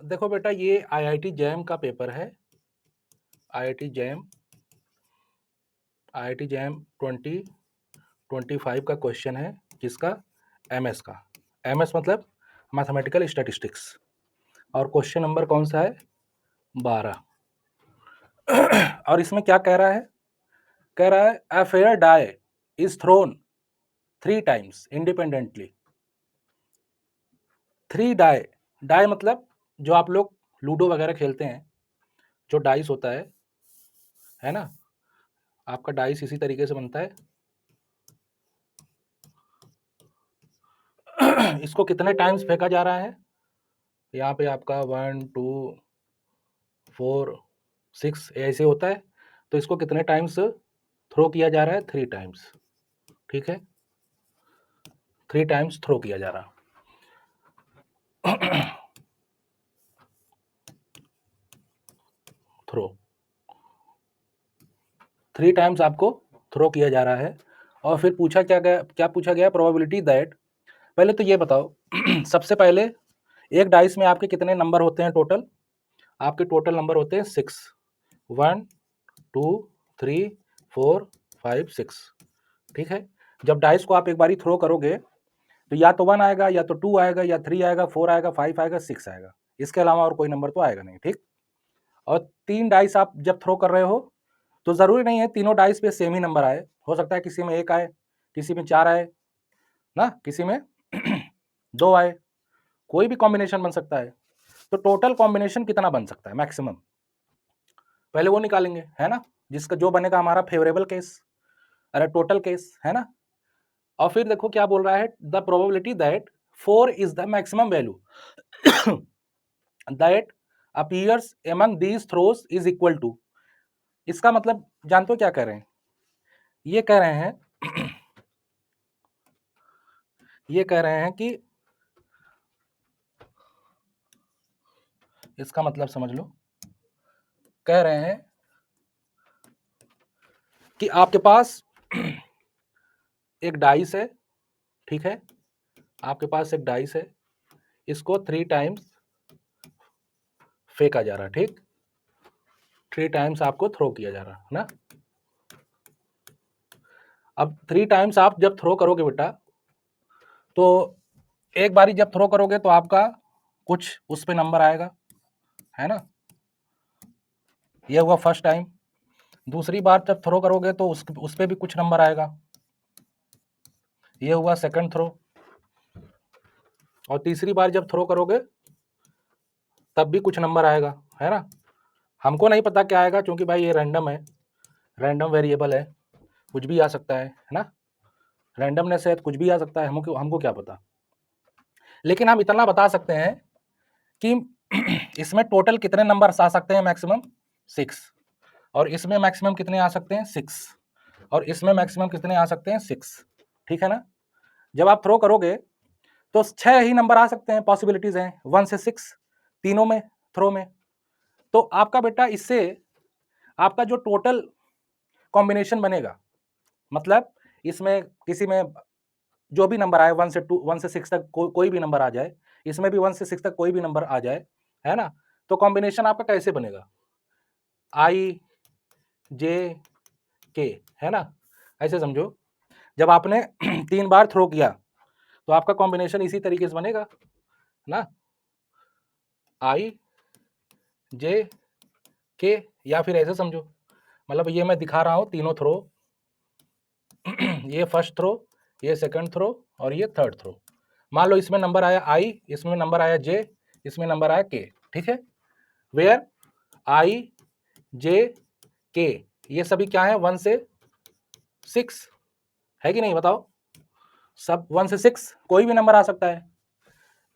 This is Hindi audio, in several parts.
देखो बेटा, ये आईआईटी जैम का पेपर है। आईआईटी जैम 2025 का क्वेश्चन है। किसका? एमएस का। एमएस मतलब मैथमेटिकल स्टैटिस्टिक्स। और क्वेश्चन नंबर कौन सा है? 12। और इसमें क्या कह रहा है? कह रहा है a fair die is thrown 3 times independently. 3 die. Die मतलब जो आप लोग लूडो वगैरह खेलते हैं, जो डाइस होता है ना? आपका डाइस इसी तरीके से बनता है। इसको कितने टाइम्स फेंका जा रहा है? यहाँ पे आपका 1 2 4 6 ऐसे होता है। तो इसको कितने टाइम्स थ्रो किया जा रहा है? 3 टाइम्स। ठीक है, 3 टाइम्स थ्रो किया जा रहा। थ्रो 3 टाइम्स आपको थ्रो किया जा रहा है। और फिर पूछा क्या पूछा गया? Probability that. पहले तो ये बताओ सबसे पहले एक डाइस में आपके कितने नंबर होते हैं टोटल? आपके टोटल नंबर होते हैं 6। 1 2 3 4 5 6। ठीक है, जब डाइस को आप एक बारी थ्रो करोगे तो या तो 1 आएगा, या तो 2 आएगा, या 3 आएगा, 4 आएगा, 5 आएगा, 6 आएगा। इसके अलावा और कोई नंबर तो आएगा नहीं। ठीक, और 3 डाइस आप जब थ्रो कर रहे हो तो जरूरी नहीं है तीनों डाइस पे सेम ही नंबर आए। हो सकता है किसी में 1 आए, किसी में 4 आए ना, किसी में 2 आए, कोई भी कॉम्बिनेशन बन सकता है। तो टोटल कॉम्बिनेशन कितना बन सकता है मैक्सिमम, पहले वो निकालेंगे, है ना? जिसका जो बनेगा हमारा फेवरेबल केस, अरे टोटल केस, है ना? और फिर देखो क्या बोल रहा है, the probability that 4 is the maximum value that appears among these throws is equal to. इसका मतलब जानते हो क्या कह रहे हैं? ये कह रहे हैं ये कह रहे हैं कि इसका मतलब समझ लो, कह रहे हैं कि आपके पास एक डाइस है, ठीक है, आपके पास एक डाइस है, इसको 3 टाइम्स फेंका जा रहा है। ठीक, 3 टाइम्स आपको थ्रो किया जा रहा है ना। अब 3 टाइम्स आप जब थ्रो करोगे बेटा, तो एक बारी जब थ्रो करोगे तो आपका कुछ उस पे नंबर आएगा, है ना? ये हुआ फर्स्ट टाइम। दूसरी बार जब थ्रो करोगे तो उस पे भी कुछ नंबर आएगा। ये हुआ सेकंड थ्रो। और तीसरी बार जब थ्रो करोगे तब भी कुछ नंबर आएगा, है ना? हमको नहीं पता क्या आएगा, क्योंकि भाई ये रैंडम है, रैंडम वेरिएबल है, कुछ भी आ सकता है ना? रैंडमनेस है तो कुछ भी आ सकता है, हमको हमको क्या पता। लेकिन हम इतना बता सकते हैं कि इसमें टोटल कितने नंबर आ सकते हैं मैक्सिमम? 6। और इसमें मैक्सिमम कितने आ सकते हैं? 6। और इसमें मैक्सिमम कितने आ सकते हैं? 6। ठीक है ना? जब आप थ्रो करोगे तो 6 ही नंबर आ सकते हैं, पॉसिबिलिटीज हैं 1 से 6 तीनों में, थ्रो में। तो आपका बेटा इससे आपका जो टोटल कॉम्बिनेशन बनेगा, मतलब इसमें किसी में जो भी नंबर आए 1 से 6 तक कोई भी नंबर आ जाए, इसमें भी 1 से 6 तक कोई भी नंबर आ जाए, है ना? तो कॉम्बिनेशन आपका कैसे बनेगा? आई जे के, है ना? ऐसे समझो, जब आपने 3 बार थ्रो किया तो आपका कॉम्बिनेशन इसी तरीके से बनेगा ना, आई जे के। या फिर ऐसे समझो, मतलब ये मैं दिखा रहा हूं तीनों थ्रो, ये फर्स्ट थ्रो, ये सेकंड थ्रो, और ये थर्ड थ्रो। मान लो इसमें नंबर आया आई, इसमें नंबर आया जे, इसमें नंबर आया के। ठीक है, वेयर आई जे के ये सभी क्या है? 1 से 6 है कि नहीं? बताओ, सब 1 से 6 कोई भी नंबर आ सकता है।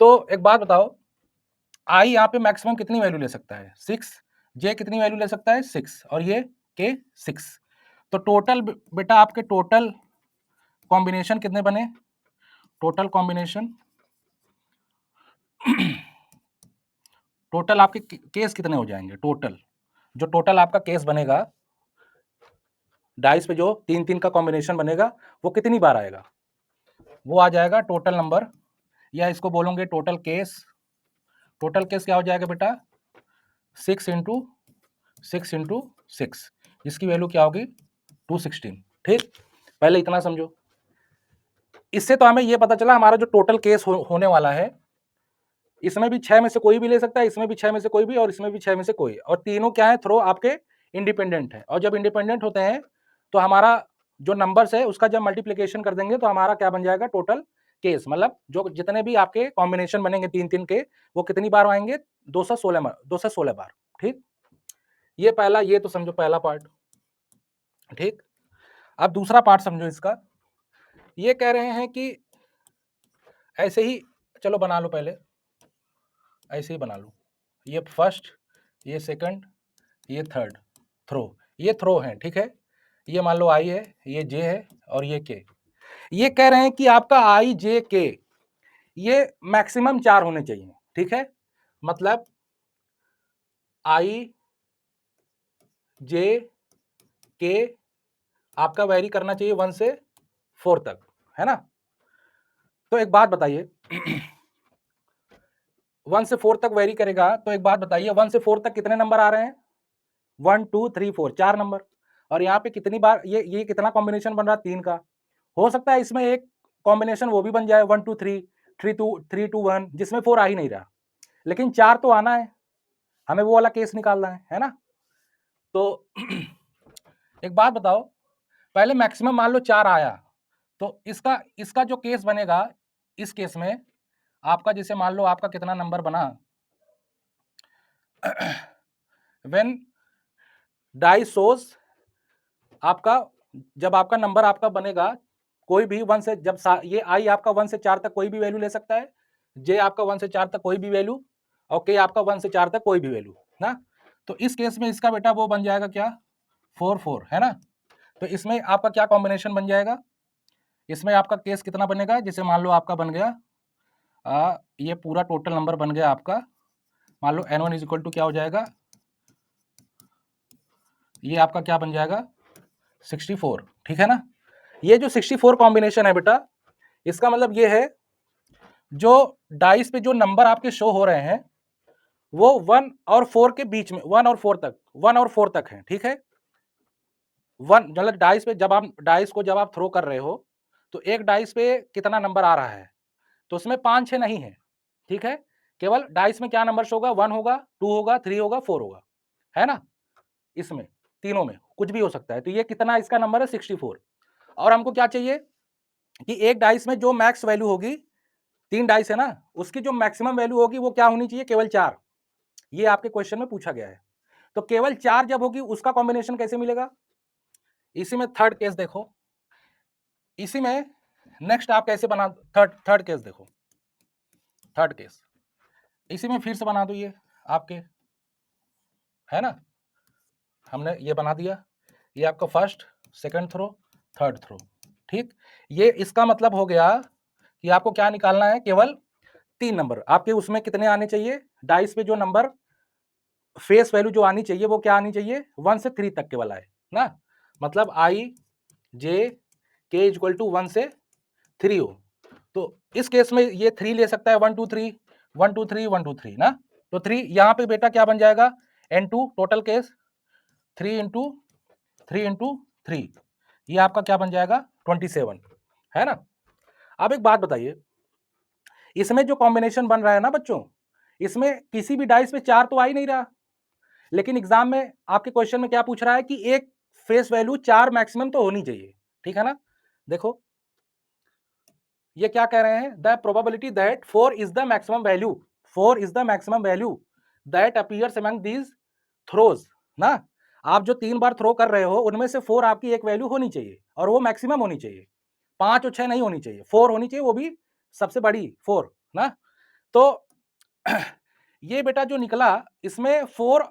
तो एक बात बताओ, आई यहाँ पे मैक्सिमम कितनी वैल्यू ले सकता है? 6। जे कितनी वैल्यू ले सकता है? 6। और ये के 6। तो टोटल बेटा आपके टोटल कॉम्बिनेशन कितने बने? टोटल कॉम्बिनेशन टोटल आपके केस कितने हो जाएंगे? टोटल जो टोटल आपका केस बनेगा, डाइस पे जो 3 का कॉम्बिनेशन बनेगा, वो कितनी बार आएगा? वो आ जाएगा टोटल नंबर, या इसको बोलोगे टोटल केस, टोटल केस क्या हो जाएगा बेटा 6 इंटू 6, इसकी वैल्यू क्या होगी 216। ठीक, पहले इतना समझो। इससे तो हमें यह पता चला हमारा जो टोटल केस होने वाला है, इसमें भी 6 में से कोई भी ले सकता है, इसमें भी 6 में से कोई भी, और इसमें भी 6 में से कोई, और तीनों क्या है थ्रो आपके इंडिपेंडेंट है। और जब इंडिपेंडेंट होते हैं तो हमारा जो नंबर्स है उसका जब मल्टीप्लीकेशन कर देंगे तो हमारा क्या बन जाएगा टोटल केस, मतलब जो जितने भी आपके कॉम्बिनेशन बनेंगे 3-3 के, वो कितनी बार आएंगे 216 बार। ठीक, ये पहला, ये तो समझो पहला पार्ट। ठीक, अब दूसरा पार्ट समझो इसका। ये कह रहे हैं कि ऐसे ही, चलो बना लो पहले, ऐसे ही बना लो, ये फर्स्ट, ये सेकंड, ये थर्ड, थ्रो, ये थ्रो है। ठीक है, ये मान लो आई है, ये जे है, और ये के। ये कह रहे हैं कि आपका आई जे के ये मैक्सिमम 4 होने चाहिए। ठीक है, मतलब आई जे के आपका वैरी करना चाहिए 1 से 4 तक, है ना। तो एक बात बताइए 1 से 4 तक वेरी करेगा, तो एक बात बताइए 1 से 4 तक कितने नंबर आ रहे हैं 1 2 3 4, 4 नंबर। और यहाँ पे कितनी बार ये कितना कॉम्बिनेशन बन रहा है 3 का। हो सकता है इसमें एक कॉम्बिनेशन वो भी बन जाए 1 2 3 3 2 1, जिसमें 4 आ ही नहीं रहा, लेकिन 4 तो आना है, हमें वो वाला केस निकालना है ना। तो एक बात बताओ, पहले मैक्सिमम मान लो 4 आया, तो इसका इसका जो केस बनेगा, इस केस में आपका जैसे मान लो आपका कितना नंबर बना व्हेन डाई सोज, आपका जब आपका नंबर आपका बनेगा कोई भी 1 से, जब ये आई आपका 1 से 4 तक कोई भी वैल्यू ले सकता है, जे आपका 1 से 4 तक कोई भी वैल्यू, और के आपका 1 से 4 तक कोई भी वैल्यू ना। तो इस केस में इसका बेटा वो बन जाएगा क्या 4 4, है ना। तो इसमें आपका क्या कॉम्बिनेशन बन जाएगा, इसमें आपका केस कितना बनेगा, जैसे मान लो आपका बन गया ये पूरा टोटल नंबर बन गया आपका, मान लो n1 इज इक्वल टू क्या हो जाएगा, ये आपका क्या बन जाएगा 64। ठीक है ना। ये जो 64 कॉम्बिनेशन है बेटा, इसका मतलब ये है जो डाइस पे जो नंबर आपके शो हो रहे हैं वो 1 और 4 के बीच में, 1 और 4 तक, 1 और 4 तक है। ठीक है, 1 मतलब डाइस पे जब आप डाइस को जब आप थ्रो कर रहे हो तो एक डाइस पे कितना नंबर आ रहा है, तो उसमें 5 6 नहीं है। ठीक है, केवल डाइस में क्या नंबर शो होगा 1 होगा 2 होगा 3 होगा 4 होगा, है ना। इसमें तीनों में कुछ भी हो सकता है। तो ये कितना इसका नंबर है 64। और हमको क्या चाहिए कि एक डाइस में जो मैक्स वैल्यू होगी, 3 डाइस है ना, उसकी जो मैक्सिमम वैल्यू होगी वो क्या होनी चाहिए केवल 4। ये आपके क्वेश्चन में पूछा गया है। तो केवल 4 जब होगी उसका कॉम्बिनेशन कैसे मिलेगा, इसी में थर्ड केस देखो, इसी में नेक्स्ट आप कैसे बना, थर्ड केस देखो, थर्ड केस इसी में फिर से बना दो, ये आपके है ना, हमने ये बना दिया, ये आपका first second throw third throw. ठीक, ये इसका मतलब हो गया कि आपको क्या निकालना है, केवल 3 नंबर आपके उसमें कितने आने चाहिए, डाइस पे जो नंबर फेस वैल्यू जो आनी चाहिए वो क्या आनी चाहिए 1 से 3 तक केवल आए ना। मतलब आई जे के इक्वल टू 1 से 3 हो। तो इस केस में ये 3 ले सकता है 1 2 3 1 2 3 1 2 3 ना। तो 3 यहाँ पे बेटा क्या बन जाएगा n2 टोटल केस 3 इंटू 3, ये आपका क्या बन जाएगा 27, है ना। अब एक बात बताइए, इसमें जो कॉम्बिनेशन बन रहा है ना बच्चों, इसमें किसी भी डाइस पे 4 तो आ ही नहीं रहा, लेकिन एग्जाम में आपके क्वेश्चन में क्या पूछ रहा है कि एक फेस वैल्यू 4 मैक्सिमम तो होनी चाहिए। ठीक है ना। देखो ये क्या कह रहे हैं, the probability that 4 is the maximum value, 4 is the maximum value that appears among these throws ना। आप जो 3 बार थ्रो कर रहे हो उनमें से 4 आपकी एक वैल्यू होनी चाहिए और वो मैक्सिमम होनी चाहिए, 5 और 6 नहीं होनी चाहिए, 4 होनी चाहिए, वो भी सबसे बड़ी 4 ना। तो ये बेटा जो निकला इसमें 4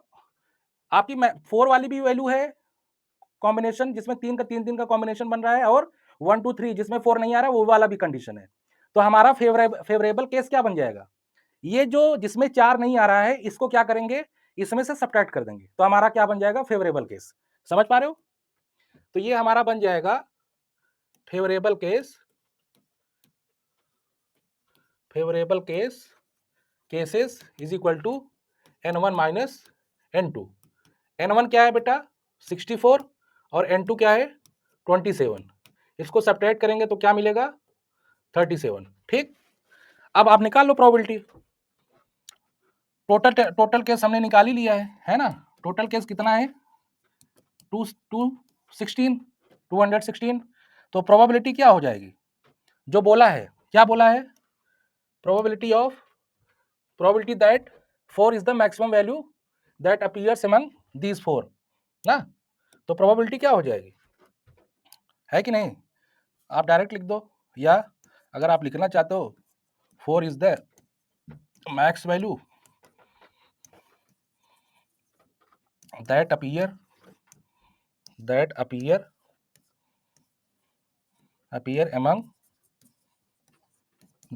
आपकी 4 वाली भी वैल्यू है कॉम्बिनेशन, जिसमें 3 का 3 का कॉम्बिनेशन बन रहा है, और 1 2 3 जिसमें 4 नहीं आ रहा वो वाला भी कंडीशन है। तो हमारा फेवरेबल केस क्या बन जाएगा, ये जो जिसमें 4 नहीं आ रहा है इसको क्या करेंगे, इसमें से सब्ट्रैक्ट कर देंगे, तो हमारा क्या बन जाएगा फेवरेबल केस। समझ पा रहे हो। तो ये हमारा बन जाएगा favourable case, favourable case cases is equal to N1 minus N2। N1 क्या है बेटा 64 और N2 क्या है 27। इसको सब्ट्रैक्ट करेंगे तो क्या मिलेगा 37। ठीक, अब आप निकाल लो प्रोबेबिलिटी। टोटल केस हमने निकाल ही लिया है ना। टोटल केस कितना है 216 216। तो प्रोबेबिलिटी क्या हो जाएगी, जो बोला है क्या बोला है, probability that 4 is the maximum value that appears among these 4 ना। तो प्रोबेबिलिटी क्या हो जाएगी, है कि नहीं। आप डायरेक्ट लिख दो, या अगर आप लिखना चाहते हो 4 is the max value that appear among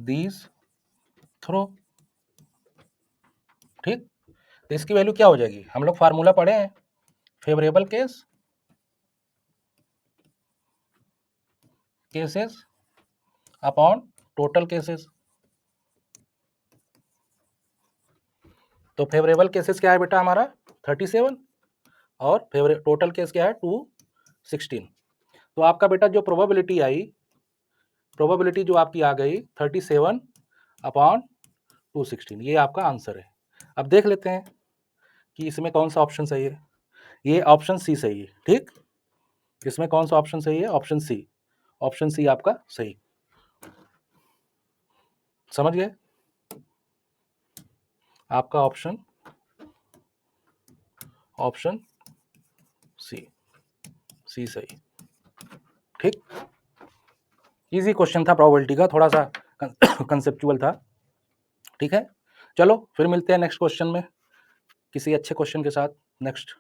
these throw. ठीक, तो इसकी वैल्यू क्या हो जाएगी, हम लोग फार्मूला पढ़े हैं, favourable cases upon total cases. तो फेवरेबल केसेस क्या है बेटा हमारा 37 और टोटल केस क्या है 216। तो आपका बेटा जो प्रोबेबिलिटी आई, प्रोबेबिलिटी जो आपकी आ गई 37 अपॉन 216, ये आपका आंसर है। अब देख लेते हैं कि इसमें कौन सा ऑप्शन सही है। ये ऑप्शन सी सही है। ठीक, इसमें कौन सा ऑप्शन सही है, ऑप्शन सी। ऑप्शन सी आपका सही, समझ गए। आपका ऑप्शन सी सही। ठीक, इजी क्वेश्चन था प्रोबेबिलिटी का, थोड़ा सा कंसेप्चुअल था। ठीक है, चलो फिर मिलते हैं नेक्स्ट क्वेश्चन में किसी अच्छे क्वेश्चन के साथ। नेक्स्ट